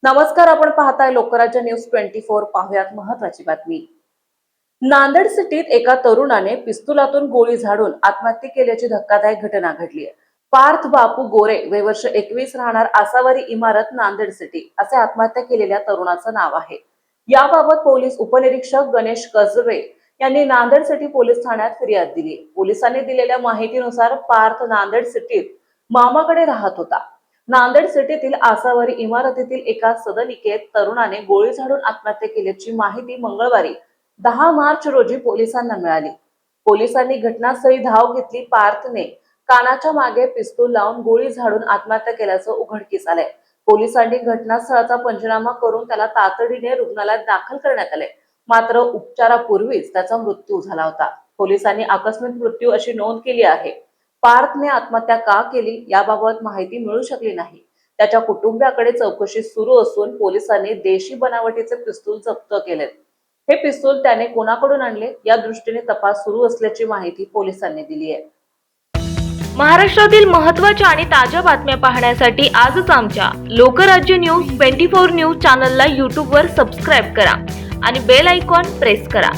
नमस्कार, आपण पाहताय लोकराज्य न्यूज 24। पाहुयात महत्त्वाची बातमी। नांदेड सिटीत एका तरुणाने पिस्तुलातून गोळी झाडून आत्महत्या केल्याची धक्कादायक घटना घडली आहे। पार्थ बापू गोरे, वय वर्ष 21, राहणार आसावरी इमारत, नांदेड सिटी, असे आत्महत्या केलेल्या तरुणाचं नाव आहे। याबाबत पोलीस उपनिरीक्षक गणेश कसबे यांनी नांदेड सिटी पोलीस ठाण्यात फिर्याद दिली। पोलिसांनी दिलेल्या माहितीनुसार पार्थ नांदेड सिटीत मामाकडे राहत होता। नांदेड सिटीतील आसावरी इमारतीतील एका सदनिकेत तरुणाने गोळी झाडून आत्महत्या केल्याची माहिती मंगळवारी 10 मार्च रोजी पोलिसांना मिळाली। पोलिसांनी घटनास्थळी धाव घेतली। पार्थने कानाच्या मागे पिस्तूल लावून गोळी झाडून आत्महत्या केल्याचं उघडकीस आलंय। पोलिसांनी घटनास्थळाचा पंचनामा करून त्याला तातडीने रुग्णालयात दाखल करण्यात आले, मात्र उपचारापूर्वीच त्याचा मृत्यू झाला होता। पोलिसांनी आकस्मिक मृत्यू अशी नोंद केली आहे। पार्थने आत्महत्या का केली याबाबत माहिती मिळू शकली नाही। त्याच्या कुटुंबियाकडे चौकशी सुरू असून पोलिसांनी देशी बनावटीचे पिस्तूल जप्त केले। हे पिस्तूल त्याने कोणाकडून आणले या दृष्टीने तपास सुरू असल्याची माहिती पोलिसांनी दिली आहे। महाराष्ट्रातील महत्त्वाच्या आणि ताज्या बातम्या पाहण्यासाठी आजच आमच्या लोकराज्य न्यूज 24 न्यूज चॅनलला YouTube वर सबस्क्राइब करा आणि बेल आयकॉन प्रेस करा।